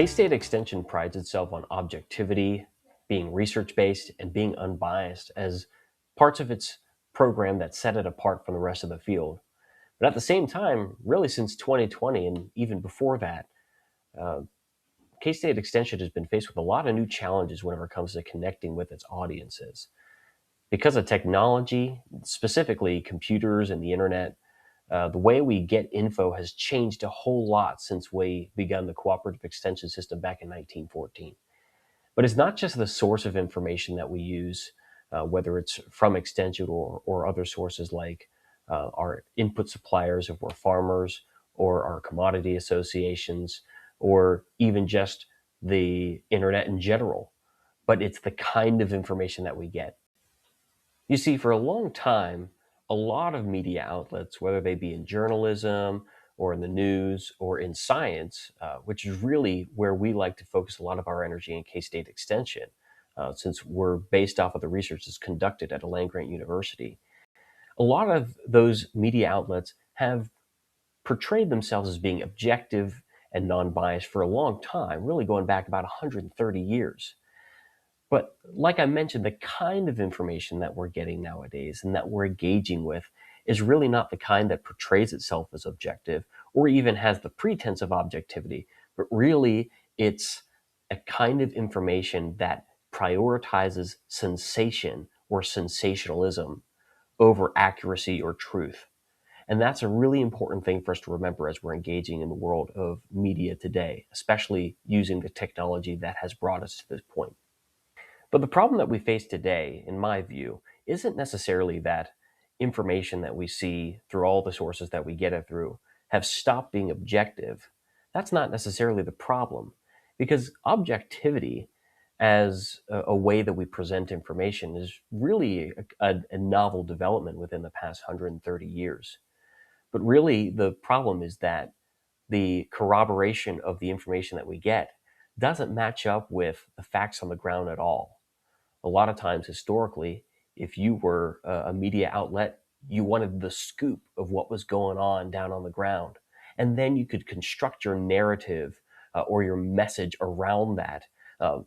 K-State Extension prides itself on objectivity, being research-based, and being unbiased as parts of its program that set it apart from the rest of the field. But at the same time, really since 2020 and even before that, uh, K-State Extension has been faced with a lot of new challenges whenever it comes to connecting with its audiences. Because of technology, specifically computers and the internet, the way we get info has changed a whole lot since we began the cooperative extension system back in 1914. But it's not just the source of information that we use, whether it's from extension or other sources like our input suppliers if we're farmers, or our commodity associations, or even just the internet in general. But it's the kind of information that we get. You see, for a long time, a lot of media outlets, whether they be in journalism or in the news or in science, which is really where we like to focus a lot of our energy in K-State Extension, since we're based off of the research that's conducted at a land-grant university. A lot of those media outlets have portrayed themselves as being objective and non-biased for a long time, really going back about 130 years. But like I mentioned, the kind of information that we're getting nowadays and that we're engaging with is really not the kind that portrays itself as objective or even has the pretense of objectivity, but really it's a kind of information that prioritizes sensation or sensationalism over accuracy or truth. And that's a really important thing for us to remember as we're engaging in the world of media today, especially using the technology that has brought us to this point. But the problem that we face today, in my view, isn't necessarily that information that we see through all the sources that we get it through have stopped being objective. That's not necessarily the problem, because objectivity as a way that we present information is really a novel development within the past 130 years. But really, the problem is that the corroboration of the information that we get doesn't match up with the facts on the ground at all. A lot of times historically, if you were a media outlet, you wanted the scoop of what was going on down on the ground. And then you could construct your narrative or your message around that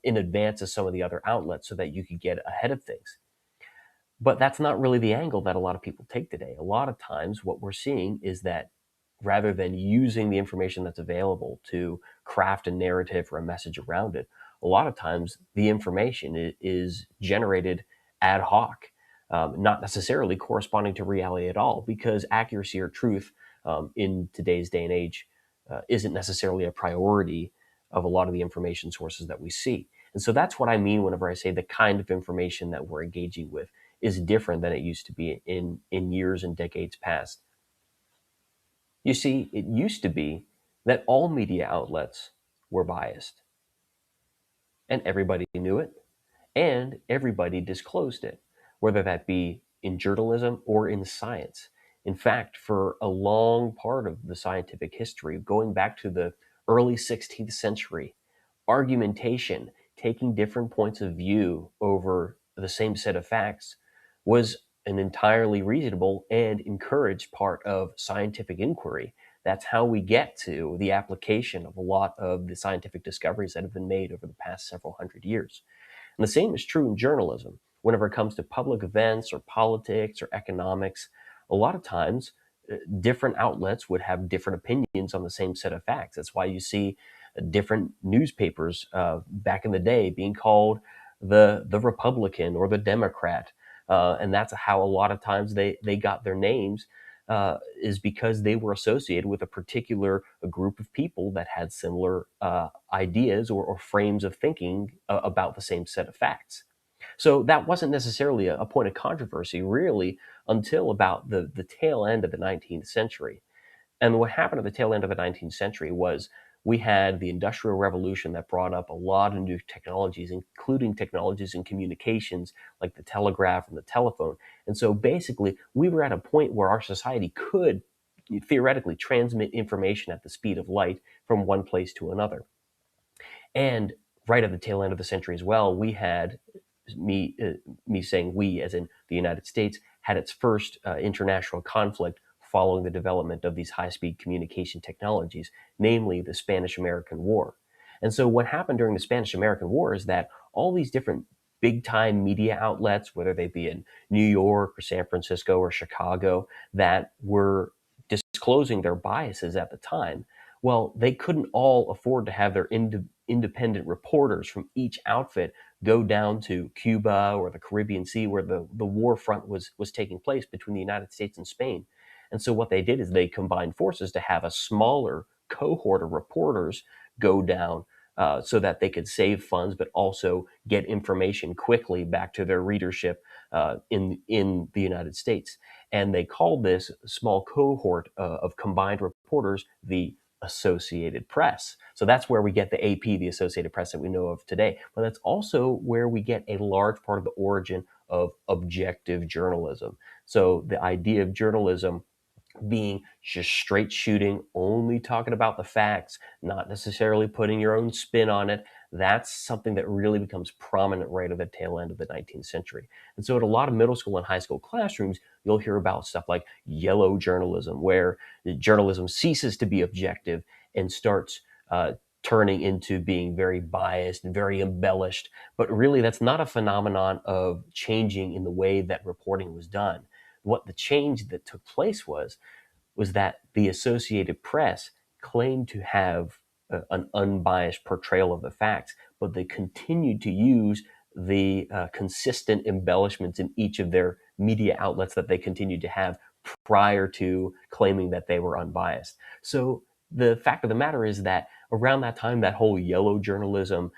in advance of some of the other outlets so that you could get ahead of things. But that's not really the angle that a lot of people take today. A lot of times what we're seeing is that rather than using the information that's available to craft a narrative or a message around it, a lot of times the information is generated ad hoc, not necessarily corresponding to reality at all, because accuracy or truth in today's day and age isn't necessarily a priority of a lot of the information sources that we see. And so that's what I mean whenever I say the kind of information that we're engaging with is different than it used to be in years and decades past. You see, it used to be that all media outlets were biased, and everybody knew it, and everybody disclosed it, whether that be in journalism or in science. In fact, for a long part of the scientific history, going back to the early 16th century, argumentation, taking different points of view over the same set of facts, was an entirely reasonable and encouraged part of scientific inquiry. That's how we get to the application of a lot of the scientific discoveries that have been made over the past several hundred years. And the same is true in journalism. Whenever it comes to public events or politics or economics, a lot of times different outlets would have different opinions on the same set of facts. That's why you see different newspapers back in the day being called the Republican or the Democrat. And that's how a lot of times they got their names, is because they were associated with a particular group of people that had similar ideas or frames of thinking about the same set of facts. So that wasn't necessarily a point of controversy, really, until about the tail end of the 19th century. And what happened at the tail end of the 19th century was we had the Industrial Revolution that brought up a lot of new technologies, including technologies in communications like the telegraph and the telephone. And so basically, we were at a point where our society could theoretically transmit information at the speed of light from one place to another. And right at the tail end of the century as well, we had me saying we, as in the United States, had its first international conflict following the development of these high-speed communication technologies, namely the Spanish-American War. And so what happened during the Spanish American War is that all these different big time media outlets, whether they be in New York or San Francisco or Chicago, that were disclosing their biases at the time, well, they couldn't all afford to have their independent reporters from each outfit go down to Cuba or the Caribbean Sea where the war front was taking place between the United States and Spain. And so what they did is they combined forces to have a smaller cohort of reporters go down so that they could save funds, but also get information quickly back to their readership in the United States. And they called this small cohort of combined reporters the Associated Press. So that's where we get the AP, the Associated Press that we know of today. But that's also where we get a large part of the origin of objective journalism. So the idea of journalism being just straight shooting, only talking about the facts, not necessarily putting your own spin on it. That's something that really becomes prominent right at the tail end of the 19th century. And so, at a lot of middle school and high school classrooms, you'll hear about stuff like yellow journalism, where the journalism ceases to be objective and starts turning into being very biased and very embellished. But really, that's not a phenomenon of changing in the way that reporting was done. What the change that took place was that the Associated Press claimed to have an unbiased portrayal of the facts, but they continued to use the consistent embellishments in each of their media outlets that they continued to have prior to claiming that they were unbiased. So the fact of the matter is that around that time, that whole yellow journalism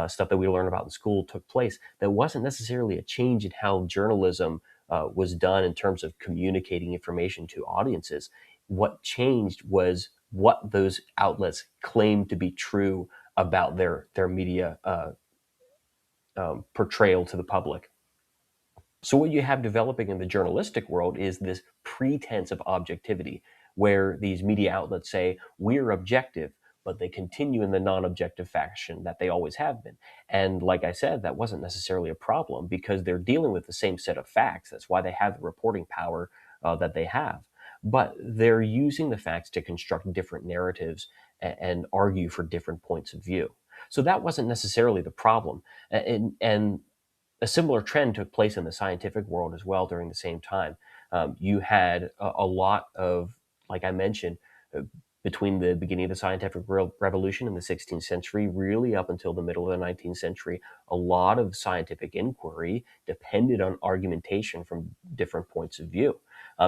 stuff that we learn about in school took place. There wasn't necessarily a change in how journalism was done in terms of communicating information to audiences. What changed was what those outlets claimed to be true about their media portrayal to the public. So what you have developing in the journalistic world is this pretense of objectivity, where these media outlets say we're objective, but they continue in the non-objective fashion that they always have been. And like I said, that wasn't necessarily a problem because they're dealing with the same set of facts. That's why they have the reporting power that they have. But they're using the facts to construct different narratives and argue for different points of view. So that wasn't necessarily the problem. And a similar trend took place in the scientific world as well during the same time. You had a lot of, like I mentioned, uh, between the beginning of the scientific revolution in the 16th century, really up until the middle of the 19th century, a lot of scientific inquiry depended on argumentation from different points of view.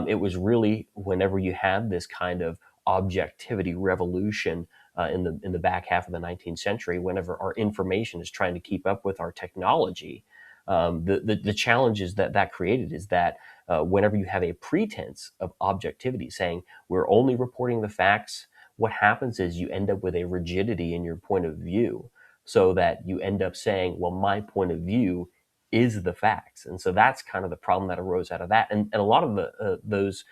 It was really whenever you had this kind of objectivity revolution in the back half of the 19th century, whenever our information is trying to keep up with our technology, the challenges that created is that whenever you have a pretense of objectivity, saying we're only reporting the facts, what happens is you end up with a rigidity in your point of view, so that you end up saying, well, my point of view is the facts. And so that's kind of the problem that arose out of that. And a lot of those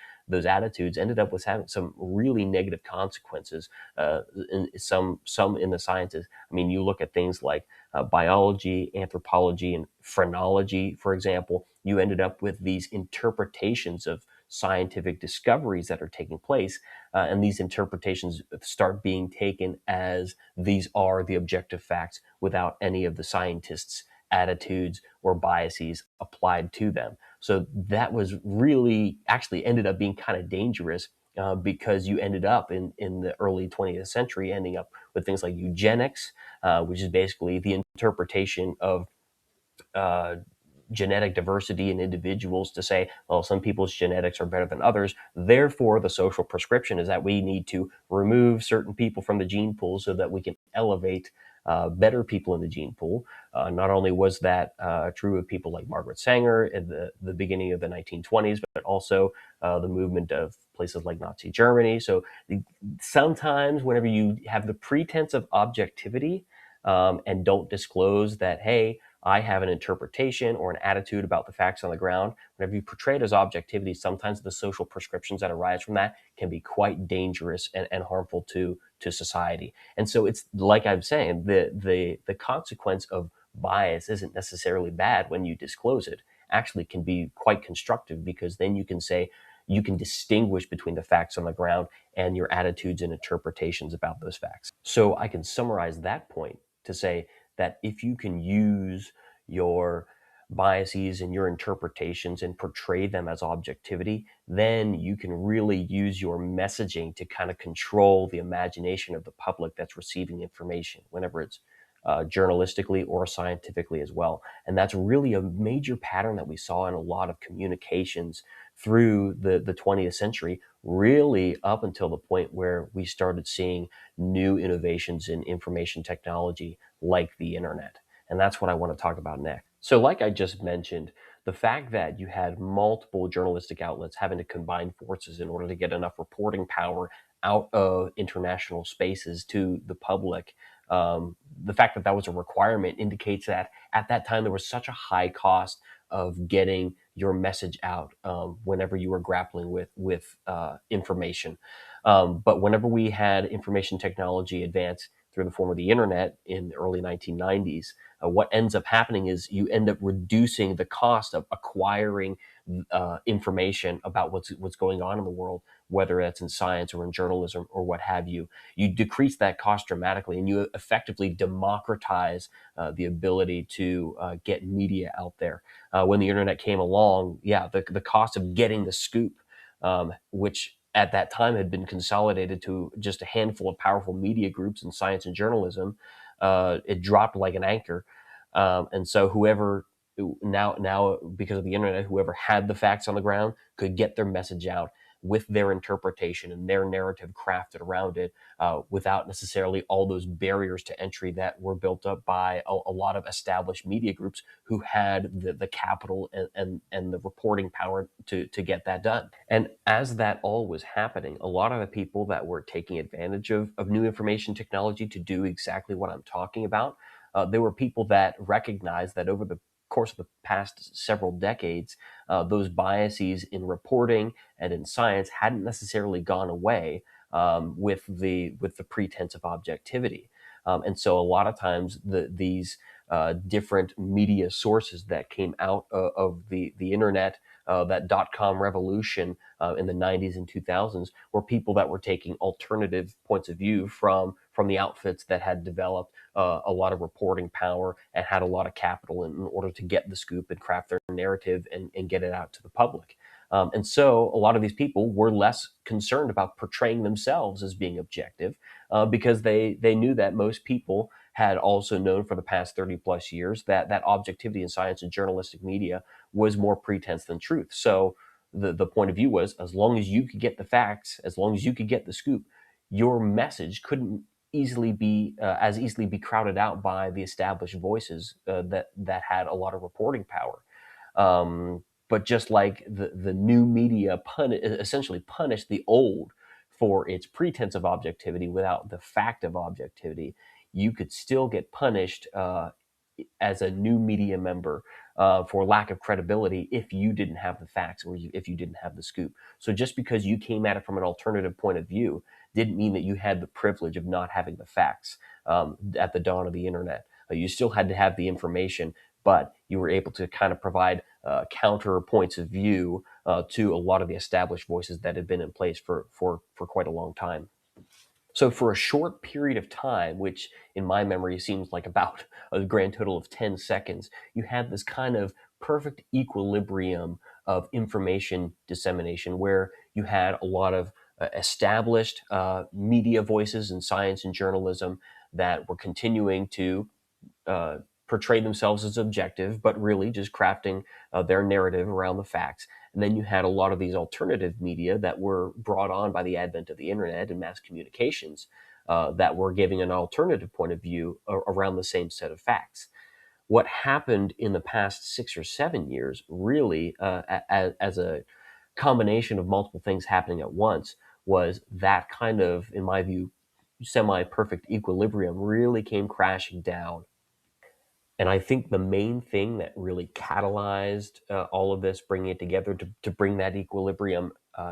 attitudes ended up with having some really negative consequences in some in the sciences. I mean, you look at things like biology, anthropology, and phrenology, for example. You ended up with these interpretations of scientific discoveries that are taking place, and these interpretations start being taken as these are the objective facts without any of the scientists' attitudes or biases applied to them. So that was really actually ended up being kind of dangerous because you ended up in the early 20th century ending up with things like eugenics, which is basically the interpretation of uh, genetic diversity in individuals to say, well, some people's genetics are better than others. Therefore, the social prescription is that we need to remove certain people from the gene pool so that we can elevate better people in the gene pool. Not only was that true of people like Margaret Sanger at the beginning of the 1920s, but also the movement of places like Nazi Germany. So sometimes whenever you have the pretense of objectivity and don't disclose that, hey, I have an interpretation or an attitude about the facts on the ground. Whenever you portray it as objectivity, sometimes the social prescriptions that arise from that can be quite dangerous and harmful to society. And so it's like I'm saying, the consequence of bias isn't necessarily bad when you disclose it. Actually, can be quite constructive because then you can say, you can distinguish between the facts on the ground and your attitudes and interpretations about those facts. So I can summarize that point to say that if you can use your biases and your interpretations and portray them as objectivity, then you can really use your messaging to kind of control the imagination of the public that's receiving information, whenever it's journalistically or scientifically as well. And that's really a major pattern that we saw in a lot of communications through the 20th century, really up until the point where we started seeing new innovations in information technology like the internet. And that's what I want to talk about next. So, like I just mentioned, the fact that you had multiple journalistic outlets having to combine forces in order to get enough reporting power out of international spaces to the public, the fact that that was a requirement indicates that at that time there was such a high cost of getting your message out whenever you were grappling with information. But whenever we had information technology advance through the form of the internet in the early 1990s, what ends up happening is you end up reducing the cost of acquiring information about what's going on in the world, whether that's in science or in journalism or what have you. You decrease that cost dramatically, and you effectively democratize the ability to get media out there. When the internet came along, yeah, the cost of getting the scoop, which at that time had been consolidated to just a handful of powerful media groups in science and journalism, it dropped like an anchor. And so whoever now because of the internet, whoever had the facts on the ground could get their message out with their interpretation and their narrative crafted around it, without necessarily all those barriers to entry that were built up by a lot of established media groups who had the capital and the reporting power to get that done. And as that all was happening, a lot of the people that were taking advantage of new information technology to do exactly what I'm talking about, there were people that recognized that over the course of the past several decades, those biases in reporting and in science hadn't necessarily gone away, with the pretense of objectivity. And so a lot of times these different media sources that came out of the internet, that .com revolution in the 90s and 2000s, were people that were taking alternative points of view from the outfits that had developed a lot of reporting power and had a lot of capital in order to get the scoop and craft their narrative and get it out to the public. And so a lot of these people were less concerned about portraying themselves as being objective, because they knew that most people had also known for the past 30 plus years that objectivity in science and journalistic media was more pretense than truth. So the point of view was, as long as you could get the facts, as long as you could get the scoop, your message couldn't easily be crowded out by the established voices that had a lot of reporting power. But just like the new media essentially punished the old for its pretense of objectivity without the fact of objectivity, you could still get punished as a new media member for lack of credibility if you didn't have the facts or if you didn't have the scoop. So just because you came at it from an alternative point of view didn't mean that you had the privilege of not having the facts at the dawn of the internet. You still had to have the information, but you were able to kind of provide counter points of view to a lot of the established voices that had been in place for quite a long time. So for a short period of time, which in my memory seems like about a grand total of 10 seconds, you had this kind of perfect equilibrium of information dissemination where you had a lot of established media voices in science and journalism that were continuing to uh, portray themselves as objective, but really just crafting their narrative around the facts. And then you had a lot of these alternative media that were brought on by the advent of the internet and mass communications, that were giving an alternative point of view around the same set of facts. What happened in the past 6 or 7 years, really, as a combination of multiple things happening at once, was that kind of, in my view, semi perfect equilibrium really came crashing down. And I think the main thing that really catalyzed all of this, bringing it together to bring that equilibrium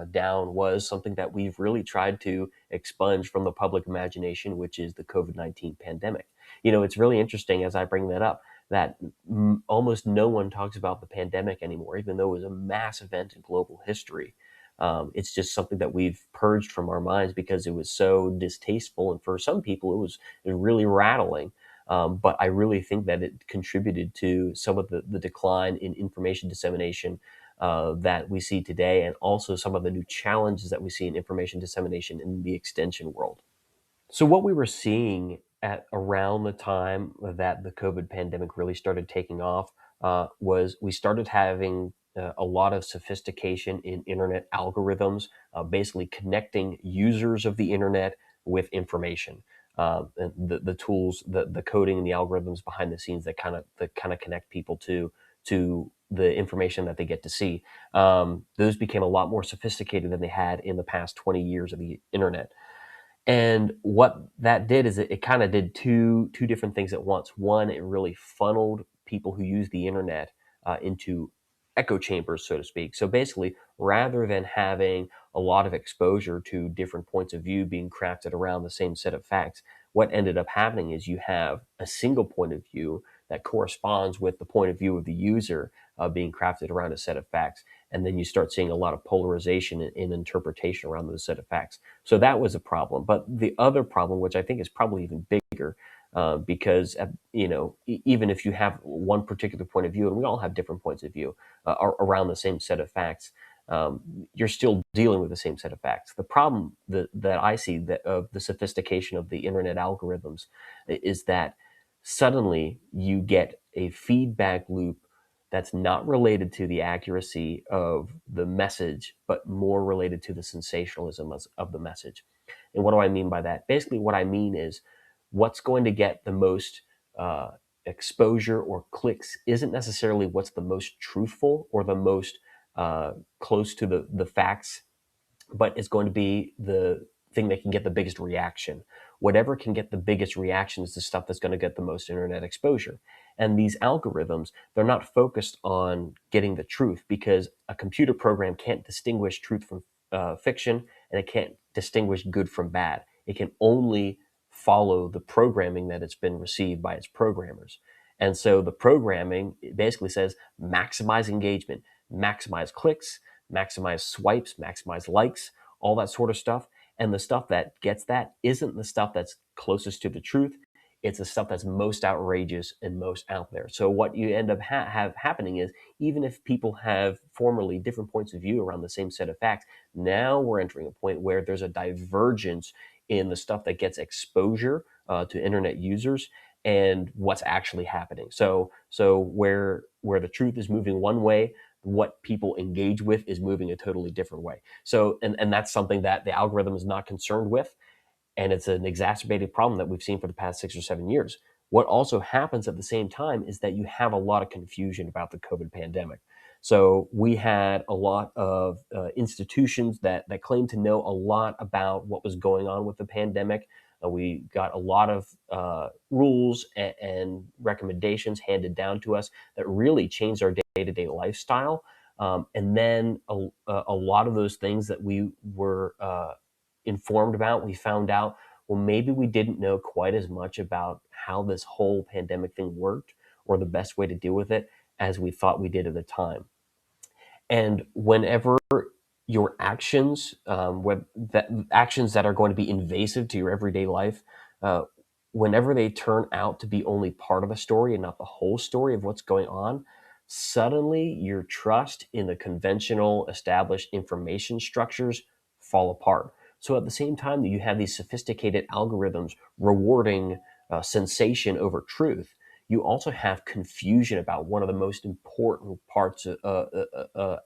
down, was something that we've really tried to expunge from the public imagination, which is the COVID-19 pandemic. It's really interesting as I bring that up that almost no one talks about the pandemic anymore, even though it was a mass event in global history. It's just something that we've purged from our minds because it was so distasteful, and for some people, it was really rattling. But I really think that it contributed to some of the decline in information dissemination that we see today, and also some of the new challenges that we see in information dissemination in the extension world. So, what we were seeing at around the time that the COVID pandemic really started taking off was we started having a lot of sophistication in internet algorithms, basically connecting users of the internet with information. And the tools, the coding, and the algorithms behind the scenes that kind of connect people to the information that they get to see. Those became a lot more sophisticated than they had in the past 20 years of the internet. And what that did is it kind of did two different things at once. One, it really funneled people who use the internet into echo chambers, so to speak. So basically, rather than having a lot of exposure to different points of view being crafted around the same set of facts, what ended up happening is you have a single point of view that corresponds with the point of view of the user being crafted around a set of facts. And then you start seeing a lot of polarization in interpretation around those set of facts. So that was a problem. But the other problem, which I think is probably even bigger, because even if you have one particular point of view, and we all have different points of view around the same set of facts, you're still dealing with the same set of facts. The problem that I see of the sophistication of the internet algorithms is that suddenly you get a feedback loop that's not related to the accuracy of the message, but more related to the sensationalism of the message. And what do I mean by that? Basically, what I mean is what's going to get the most uh, exposure or clicks isn't necessarily what's the most truthful or the most close to the facts, but it's going to be the thing that can get the biggest reaction. Whatever can get the biggest reaction is the stuff that's going to get the most internet exposure. And these algorithms, they're not focused on getting the truth because a computer program can't distinguish truth from fiction, and it can't distinguish good from bad. It can only follow the programming that it's been received by its programmers. And so the programming basically says maximize engagement, maximize clicks, maximize swipes, maximize likes, all that sort of stuff. And the stuff that gets that isn't the stuff that's closest to the truth. It's the stuff that's most outrageous and most out there. So what you end up have happening is even if people have formerly different points of view around the same set of facts, now we're entering a point where there's a divergence in the stuff that gets exposure to internet users and what's actually happening. So where the truth is moving one way, what people engage with is moving a totally different way. So, and that's something that the algorithm is not concerned with. And it's an exacerbated problem that we've seen for the past 6 or 7 years. What also happens at the same time is that you have a lot of confusion about the COVID pandemic. So we had a lot of institutions that claimed to know a lot about what was going on with the pandemic. We got a lot of rules and recommendations handed down to us that really changed our day-to-day lifestyle. And then a lot of those things that we were informed about, we found out, well, maybe we didn't know quite as much about how this whole pandemic thing worked or the best way to deal with it as we thought we did at the time. And whenever your actions, actions that are going to be invasive to your everyday life, uh, whenever they turn out to be only part of a story and not the whole story of what's going on, suddenly your trust in the conventional established information structures fall apart. So at the same time that you have these sophisticated algorithms rewarding sensation over truth, you also have confusion about one of the most important parts,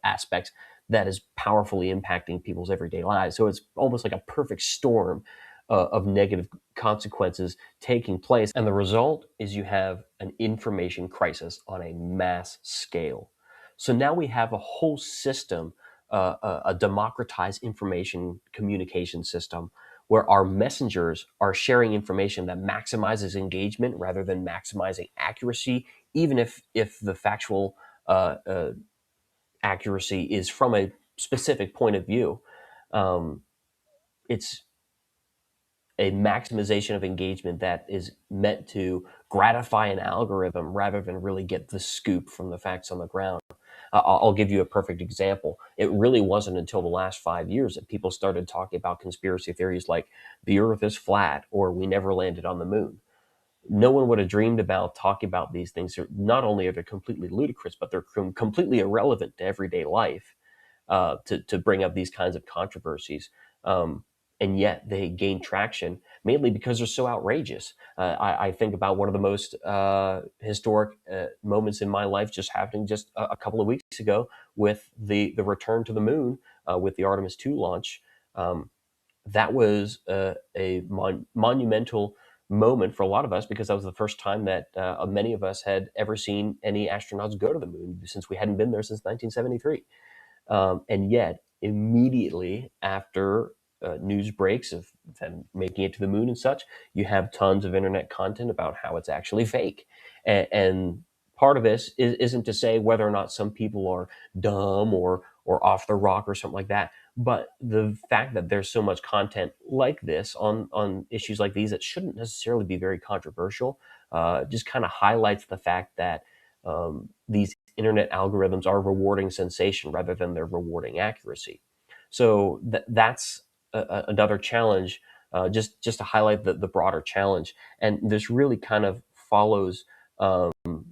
aspects that is powerfully impacting people's everyday lives. So it's almost like a perfect storm of negative consequences taking place. And the result is you have an information crisis on a mass scale. So now we have a whole system, a democratized information communication system where our messengers are sharing information that maximizes engagement rather than maximizing accuracy, even if the factual uh, uh, accuracy is from a specific point of view. Um, it's a maximization of engagement that is meant to gratify an algorithm rather than really get the scoop from the facts on the ground. I'll give you a perfect example. It really wasn't until the last 5 years that people started talking about conspiracy theories like the earth is flat or we never landed on the moon. No one would have dreamed about talking about these things. Not only are they completely ludicrous, but they're completely irrelevant to everyday life, to bring up these kinds of controversies. And yet they gain traction mainly because they're so outrageous. I think about one of the most historic moments in my life just happening just a couple of weeks ago with the return to the moon with the Artemis 2 launch. That was a monumental moment for a lot of us because that was the first time that many of us had ever seen any astronauts go to the moon since we hadn't been there since 1973. And yet, immediately after news breaks of them making it to the moon and such, you have tons of internet content about how it's actually fake. And part of this isn't to say whether or not some people are dumb or off the rock or something like that, but the fact that there's so much content like this on issues like these that shouldn't necessarily be very controversial just kind of highlights the fact that these internet algorithms are rewarding sensation rather than they're rewarding accuracy. So that's another challenge, just to highlight the broader challenge. And this really kind of follows um,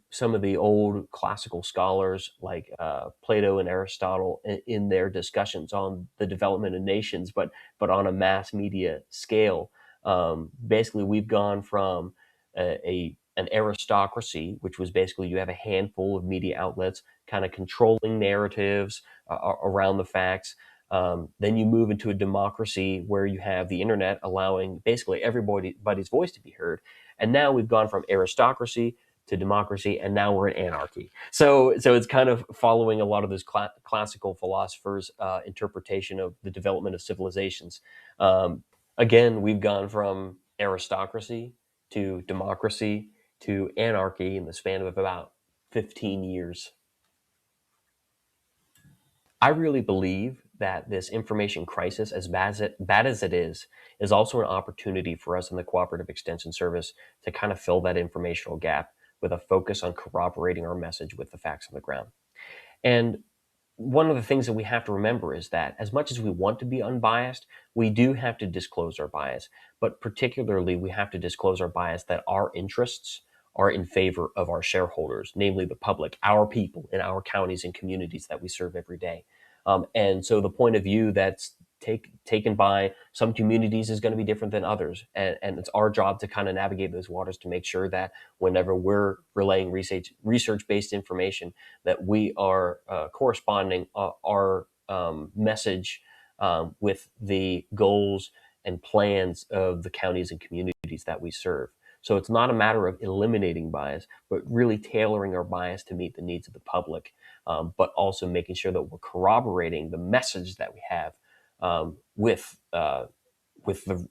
some of the old classical scholars like Plato and Aristotle in their discussions on the development of nations, but on a mass media scale. Basically, we've gone from an aristocracy, which was basically you have a handful of media outlets kind of controlling narratives around the facts. Then you move into a democracy where you have the internet allowing basically everybody's voice to be heard. And now we've gone from aristocracy to democracy, and now we're in anarchy. So it's kind of following a lot of those classical philosophers' interpretation of the development of civilizations. Again, we've gone from aristocracy to democracy to anarchy in the span of about 15 years. I really believe that this information crisis, as bad as it is also an opportunity for us in the Cooperative Extension Service to kind of fill that informational gap with a focus on corroborating our message with the facts on the ground. And one of the things that we have to remember is that as much as we want to be unbiased, we do have to disclose our bias. But particularly, we have to disclose our bias that our interests are in favor of our shareholders, namely the public, our people in our counties and communities that we serve every day. And so the point of view that's taken by some communities is going to be different than others. And it's our job to kind of navigate those waters to make sure that whenever we're relaying research-based information, that we are corresponding our message with the goals and plans of the counties and communities that we serve. So it's not a matter of eliminating bias, but really tailoring our bias to meet the needs of the public, but also making sure that we're corroborating the message that we have with the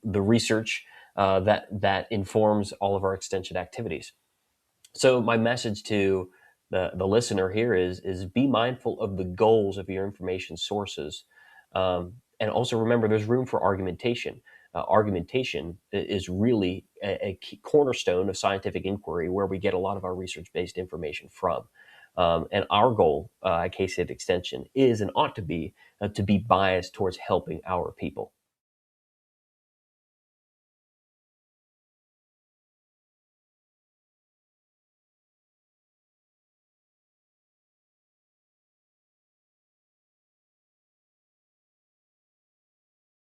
research that informs all of our extension activities. So my message to the listener here is be mindful of the goals of your information sources, and also remember there's room for argumentation. Argumentation is really a key cornerstone of scientific inquiry, where we get a lot of our research-based information from. And our goal at K-State Extension is and ought to be biased towards helping our people.